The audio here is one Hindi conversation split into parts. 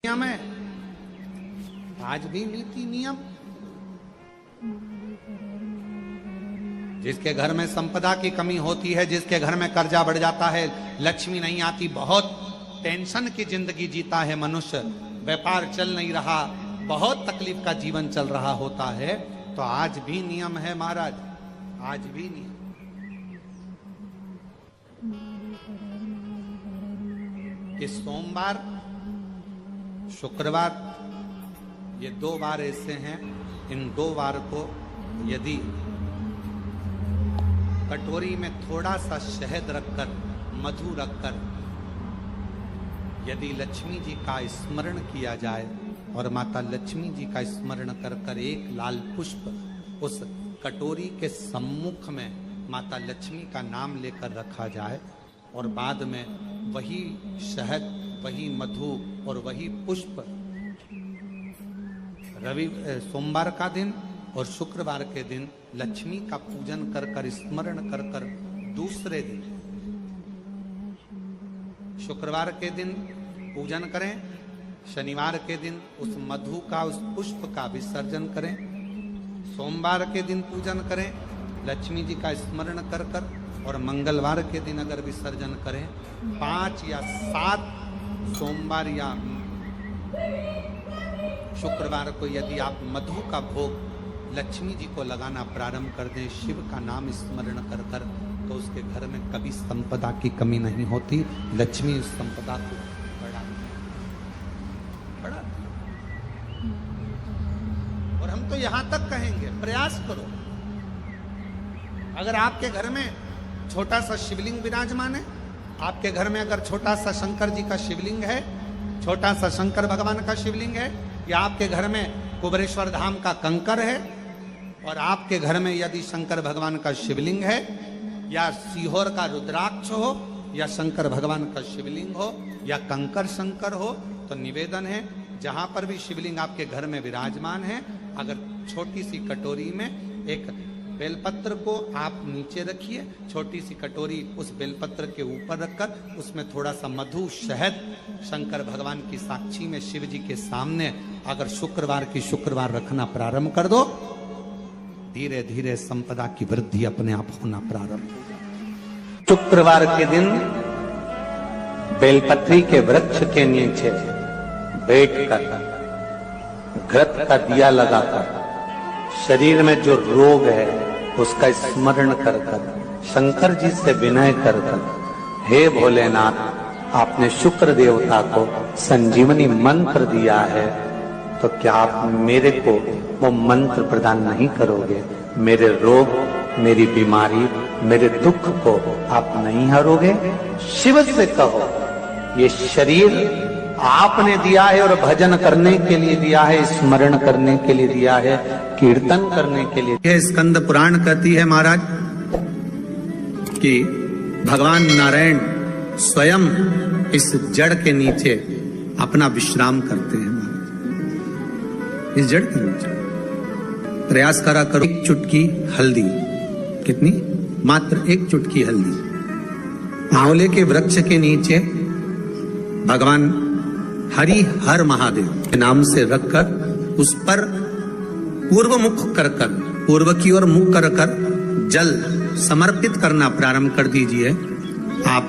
नियम है, आज भी नीति नियम। जिसके घर में संपदा की कमी होती है, जिसके घर में कर्जा बढ़ जाता है, लक्ष्मी नहीं आती, बहुत टेंशन की जिंदगी जीता है मनुष्य, व्यापार चल नहीं रहा, बहुत तकलीफ का जीवन चल रहा होता है, तो आज भी नियम है महाराज, आज भी नियम। कि सोमवार शुक्रवार ये 2 बार ऐसे हैं, इन 2 बार को यदि कटोरी में थोड़ा सा शहद रखकर, मधु रखकर यदि लक्ष्मी जी का स्मरण किया जाए और माता लक्ष्मी जी का स्मरण कर कर एक लाल पुष्प उस कटोरी के सम्मुख में माता लक्ष्मी का नाम लेकर रखा जाए और बाद में वही शहद, वही मधु और वही पुष्प सोमवार का दिन और शुक्रवार के दिन लक्ष्मी का पूजन कर कर, स्मरण कर कर, दूसरे दिन शुक्रवार के दिन पूजन करें, शनिवार के दिन उस मधु का, उस पुष्प का विसर्जन करें, सोमवार के दिन पूजन करें लक्ष्मी जी का स्मरण कर कर, और मंगलवार के दिन अगर विसर्जन करें, 5 या 7 सोमवार या शुक्रवार को यदि आप मधु का भोग लक्ष्मी जी को लगाना प्रारंभ कर दें, शिव का नाम स्मरण कर कर, तो उसके घर में कभी संपदा की कमी नहीं होती, लक्ष्मी उस संपदा को बढ़ा। और हम तो यहां तक कहेंगे, प्रयास करो, अगर आपके घर में छोटा सा शिवलिंग विराजमान है, आपके घर में अगर छोटा सा शंकर जी का शिवलिंग है, छोटा सा शंकर भगवान का शिवलिंग है, या आपके घर में कुबेरेश्वर धाम का कंकर है, और आपके घर में यदि शंकर भगवान का शिवलिंग है, या सीहोर का रुद्राक्ष हो, या शंकर भगवान का शिवलिंग हो, या कंकर शंकर हो, तो निवेदन है जहां पर भी शिवलिंग आपके घर में विराजमान है, अगर छोटी सी कटोरी में एक बेलपत्र को आप नीचे रखिए, छोटी सी कटोरी उस बेलपत्र के ऊपर रखकर उसमें थोड़ा सा मधु, शहद, शंकर भगवान की साक्षी में शिव जी के सामने अगर शुक्रवार की शुक्रवार रखना प्रारंभ कर दो, धीरे धीरे संपदा की वृद्धि अपने आप होना प्रारंभ हो जाए। शुक्रवार के दिन बेलपत्री के वृक्ष के नीचे बैठकर घृत का दिया लगाकर शरीर में जो रोग है उसका स्मरण कर कर, शंकर जी से विनय कर कर, हे भोलेनाथ, आपने शुक्र देवता को संजीवनी मंत्र दिया है, तो क्या आप मेरे को वो मंत्र प्रदान नहीं करोगे? मेरे रोग, मेरी बीमारी, मेरे दुख को आप नहीं हरोगे? शिव से कहो, ये शरीर आपने दिया है और भजन करने के लिए दिया है, स्मरण करने के लिए दिया है, कीर्तन करने के लिए। यह स्कंद पुराण कहती है महाराज कि भगवान नारायण स्वयं इस जड़ के नीचे अपना विश्राम करते हैं महाराज, इस जड़ के नीचे। प्रयास करा करो, 1 चुटकी हल्दी, कितनी? मात्र 1 चुटकी हल्दी आंवले के वृक्ष के नीचे भगवान हरि हर महादेव के नाम से रखकर उस पर पूर्व मुख कर कर, पूर्व की ओर मुख कर कर जल समर्पित करना प्रारंभ कर दीजिए। आप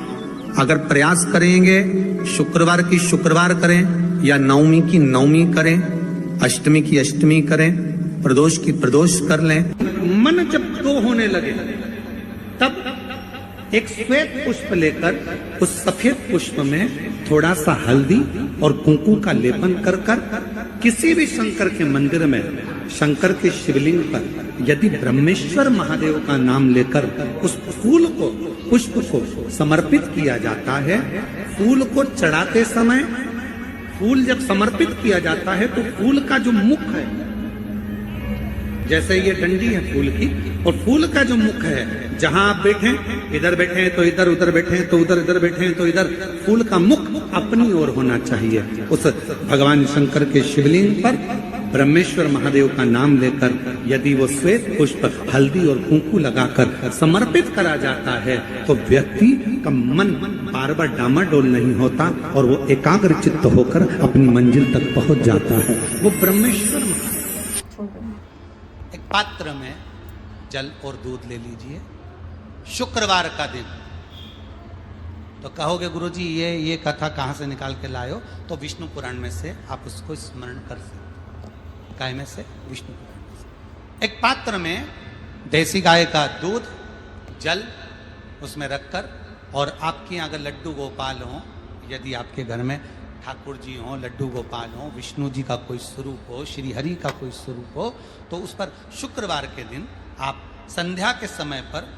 अगर प्रयास करेंगे, शुक्रवार की शुक्रवार करें, या नवमी की नवमी करें, अष्टमी की अष्टमी करें, प्रदोष की प्रदोष कर लें। मन जब तो होने लगे तब एक श्वेत पुष्प लेकर उस सफेद पुष्प में थोड़ा सा हल्दी और कुंकू का लेपन कर कर किसी भी शंकर के मंदिर में, शंकर के शिवलिंग पर यदि ब्रह्मेश्वर महादेव का नाम लेकर उस फूल को, पुष्प को समर्पित किया जाता है, फूल को चढ़ाते समय, फूल जब समर्पित किया जाता है तो फूल का जो मुख है, जैसे ये डंडी है फूल की, और फूल का जो मुख है, जहां आप बैठे, इधर बैठे हैं तो इधर, उधर बैठे हैं तो उधर, इधर बैठे हैं तो इधर, फूल का मुख अपनी ओर होना चाहिए उस भगवान शंकर के शिवलिंग पर। ब्रह्मेश्वर महादेव का नाम लेकर यदि वो श्वेत पुष्प हल्दी और कुंकू लगाकर समर्पित करा जाता है तो व्यक्ति का मन बार बार डामाडोल नहीं होता और वो एकाग्र चित्त होकर अपनी मंजिल तक पहुंच जाता है। वो ब्रह्मेश्वर। एक पात्र में जल और दूध ले लीजिए, शुक्रवार का दिन। तो कहोगे गुरुजी ये कथा कहाँ से निकाल के लाए हो? तो विष्णु पुराण में से आप उसको स्मरण कर सकते। काय में से? विष्णु पुराण में से। एक पात्र में देसी गाय का दूध, जल उसमें रखकर, और आपके यहाँ अगर लड्डू गोपाल हो, यदि आपके घर में ठाकुर जी हो, लड्डू गोपाल हो, विष्णु जी का कोई स्वरूप हो, श्री हरि का कोई स्वरूप हो, तो उस पर शुक्रवार के दिन आप संध्या के समय पर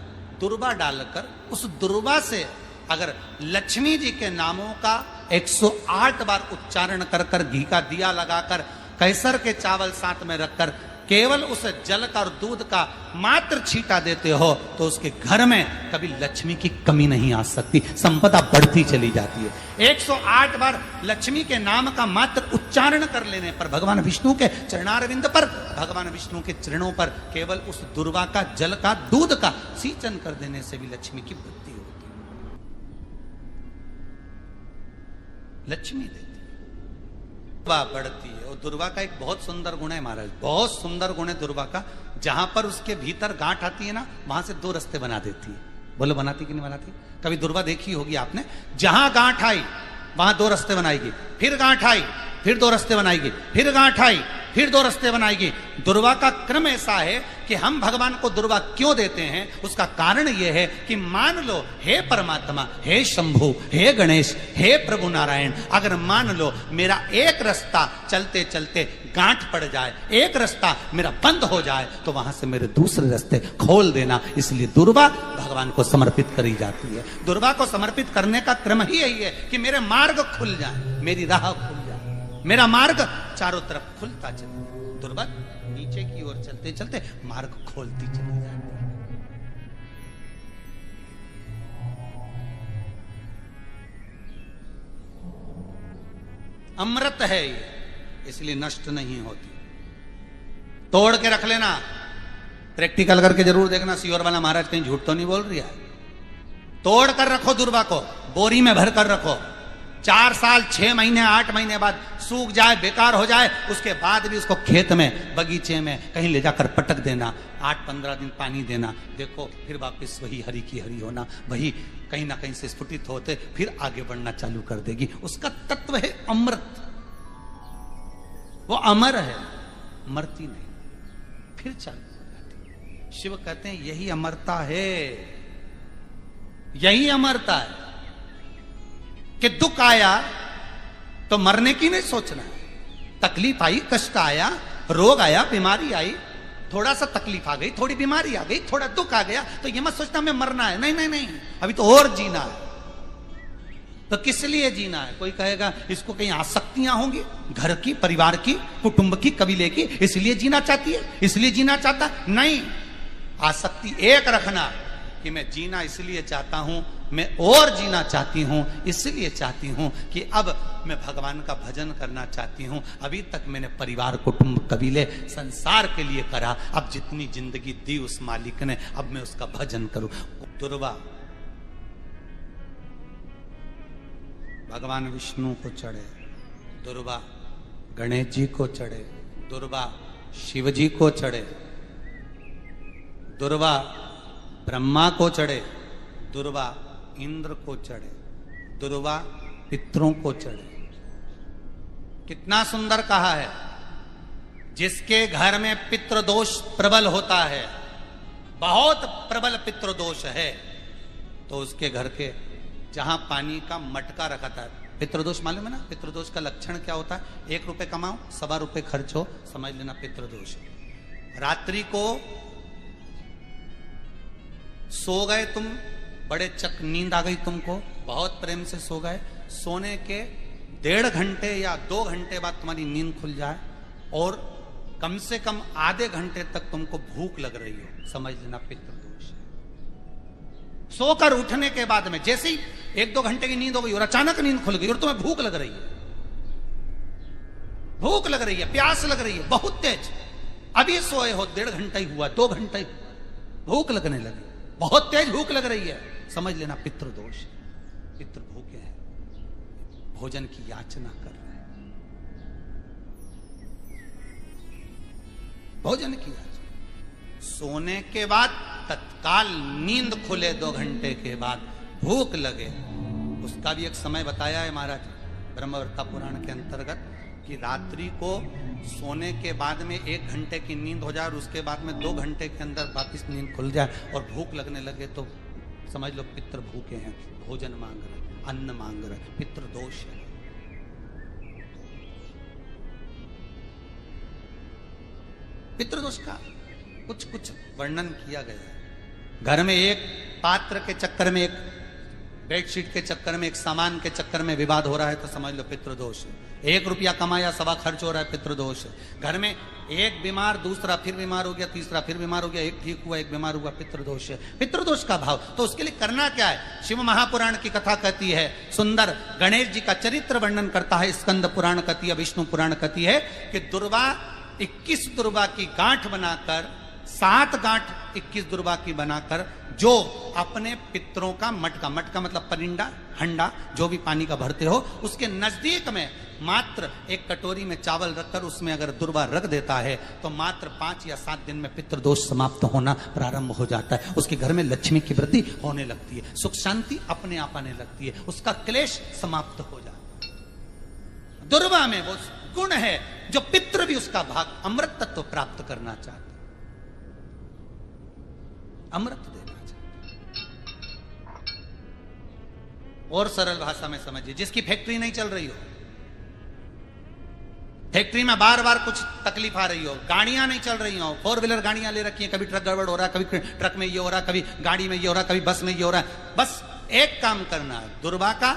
दुर्वा डालकर उस दुर्वा से अगर लक्ष्मी जी के नामों का 108 बार उच्चारण कर कर, घी का दिया लगाकर, कैसर के चावल साथ में रखकर केवल उस जल का और दूध का मात्र छींटा देते हो तो उसके घर में कभी लक्ष्मी की कमी नहीं आ सकती, संपदा बढ़ती चली जाती है। 108 बार लक्ष्मी के नाम का मात्र उच्चारण कर लेने पर, भगवान विष्णु के चरणारविंद पर, भगवान विष्णु के चरणों पर केवल उस दुर्वा का, जल का, दूध का सिंचन कर देने से भी लक्ष्मी की वृद्धि होती है, लक्ष्मी देती है, दुर्वा बढ़ती है। और दुर्वा का एक बहुत सुंदर गुण है महाराज, बहुत सुंदर गुण है दुर्वा का। जहां पर उसके भीतर गांठ आती है ना, वहां से 2 रास्ते बना देती है। बोलो बनाती कि नहीं बनाती? कभी दुर्वा देखी होगी आपने। जहां गांठ आई वहां 2 रास्ते बनाएगी, फिर गांठ आई फिर 2 रास्ते बनाएगी, फिर गांठ आई फिर 2 रास्ते बनाएगी। दुर्वा का क्रम ऐसा है कि हम भगवान को दुर्वा क्यों देते हैं, उसका कारण यह है कि मान लो हे परमात्मा, हे शंभु, हे गणेश, हे प्रभु नारायण, अगर मान लो मेरा एक रास्ता चलते चलते गांठ पड़ जाए, एक रास्ता मेरा बंद हो जाए, तो वहां से मेरे दूसरे रास्ते खोल देना। इसलिए दुर्वा भगवान को समर्पित करी जाती है। दुर्वा को समर्पित करने का क्रम ही यही है कि मेरे मार्ग खुल जाए, मेरी राह खुल जाए, मेरा मार्ग चारों तरफ खुलता चले। दुर्वा नीचे की ओर चलते चलते मार्ग खोलती चली जाती है। अमृत है ये, इसलिए नष्ट नहीं होती। तोड़ के रख लेना, प्रैक्टिकल करके जरूर देखना, सियोर वाला महाराज कहीं झूठ तो नहीं बोल रही है। तोड़ कर रखो दुर्वा को, बोरी में भर कर रखो। 4 साल, 6 महीने, 8 महीने बाद सूख जाए, बेकार हो जाए, उसके बाद भी उसको खेत में, बगीचे में कहीं ले जाकर पटक देना। 8-15 दिन पानी देना, देखो फिर वापस वही हरी की हरी होना, वही कहीं ना कहीं से स्फुटित होते फिर आगे बढ़ना चालू कर देगी। उसका तत्व है अमृत, वो अमर है, मरती नहीं, फिर चालू हो जाती है। शिव कहते हैं यही अमरता है, यही अमरता है कि दुख आया तो मरने की नहीं सोचना है। तकलीफ आई, कष्ट आया, रोग आया, बीमारी आई, थोड़ा सा तकलीफ आ गई, थोड़ी बीमारी आ गई, थोड़ा दुख आ गया, तो ये मत सोचना मैं मरना है। नहीं नहीं नहीं, अभी तो और जीना है। तो किस लिए जीना है? कोई कहेगा इसको कहीं आसक्तियां होंगी, घर की, परिवार की, कुटुंब की, कबीले की, इसलिए जीना चाहती है, इसलिए जीना चाहता। नहीं, आसक्ति एक रखना कि मैं जीना इसलिए चाहता हूं, मैं और जीना चाहती हूं, इसलिए चाहती हूं कि अब मैं भगवान का भजन करना चाहती हूं। अभी तक मैंने परिवार, कुटुंब, कबीले, संसार के लिए करा, अब जितनी जिंदगी दी उस मालिक ने, अब मैं उसका भजन करूं। दुर्वा भगवान विष्णु को चढ़े, दुर्वा गणेश जी को चढ़े, दुर्वा शिव जी को चढ़े, दुर्वा ब्रह्मा को चढ़े, दुर्वा इंद्र को चढ़े, दुर्वा पितरों को चढ़े। कितना सुंदर कहा है। जिसके घर में पितृदोष प्रबल होता है, बहुत प्रबल पितृदोष है, तो उसके घर के जहां पानी का मटका रखा था, पितृदोष मालूम है ना? पितृदोष का लक्षण क्या होता है? 1 रुपए कमाओ, 1.25 रुपए खर्च हो, समझ लेना पितृदोष। रात्रि को सो गए तुम, बड़े चक नींद आ गई तुमको, बहुत प्रेम से सो गए, सोने के 1.5 घंटे या 2 घंटे बाद तुम्हारी नींद खुल जाए और कम से कम आधे घंटे तक तुमको भूख लग रही हो, समझ लेना पितृदोष। सोकर उठने के बाद में जैसे ही 1-2 घंटे की नींद हो गई और अचानक नींद खुल गई और तुम्हें भूख लग रही है, भूख लग रही है, प्यास लग रही है बहुत तेज, अभी सोए हो, 1.5 घंटा ही हुआ, 2 घंटे, भूख लगने लगी, बहुत तेज भूख लग रही है, समझ लेना पितृदोष। पितृ भूखे हैं, भोजन की याचना कर रहे हैं, भोजन की याचना। सोने के बाद तत्काल नींद खुले 2 घंटे के बाद, भूख लगे, उसका भी एक समय बताया है महाराज ब्रह्मवर्ता पुराण के अंतर्गत कि रात्रि को सोने के बाद में 1 घंटे की नींद हो जाए और उसके बाद में 2 घंटे के अंदर वापिस नींद खुल जाए और भूख लगने लगे तो समझ लो पितृ भूखे हैं, भोजन मांग रहे, अन्न मांग रहे, पितृ दोष है। पितृदोष का कुछ कुछ वर्णन किया गया है। घर में एक पात्र के चक्कर में, एक बेडशीट के चक्कर में, एक सामान के चक्कर में विवाद हो रहा है तो समझ लो पितृदोष है। 1 रुपया कमाया, 1.25 खर्च हो रहा है, पितृदोष है। घर में एक बीमार, दूसरा फिर बीमार हो गया, तीसरा फिर बीमार हो गया, एक ठीक हुआ, एक बीमार हुआ, पितृदोष है। पितृदोष का भाव तो उसके लिए करना क्या है? शिव महापुराण की कथा कहती है, सुंदर गणेश जी का चरित्र वर्णन करता है, स्कंद पुराण कहती है, विष्णु पुराण कहती है कि दुर्वा 21 दुर्वा की गांठ बनाकर, 7 गांठ 21 दुर्वा की बनाकर जो अपने पितरों का मटका, मटका मतलब परिंडा, हंडा, जो भी पानी का भरते हो, उसके नजदीक में मात्र एक कटोरी में चावल रखकर उसमें अगर दुर्वा रख देता है तो मात्र 5 या 7 दिन में पितृदोष समाप्त होना प्रारंभ हो जाता है। उसके घर में लक्ष्मी की वृद्धि होने लगती है, सुख शांति अपने आप आने लगती है, उसका क्लेश समाप्त हो जाता है। दुर्वा में वो गुण है जो पितृ भी उसका भाग अमृत तत्व प्राप्त करना चाहते, अमृत देना चाहते। और सरल भाषा में समझिए, जिसकी फैक्ट्री नहीं चल रही हो, फैक्ट्री में बार बार कुछ तकलीफ आ रही हो, गाड़ियां नहीं चल रही हो, 4 व्हीलर गाड़ियां ले रखी हैं, कभी ट्रक गड़बड़ हो रहा है, कभी ट्रक में ये हो रहा है, कभी गाड़ी में ये हो रहा है, कभी बस में ये हो रहा है, बस एक काम करना है, दुर्वा का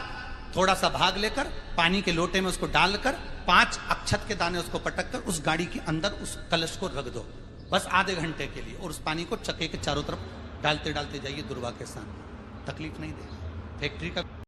थोड़ा सा भाग लेकर पानी के लोटे में उसको डालकर 5 अक्षत के दाने उसको पटक कर उस गाड़ी के अंदर उस कलश को रख दो, बस आधे घंटे के लिए, और उस पानी को चक्के के चारों तरफ डालते डालते जाइए दुर्वा के साथ, तकलीफ नहीं देगा। फैक्ट्री का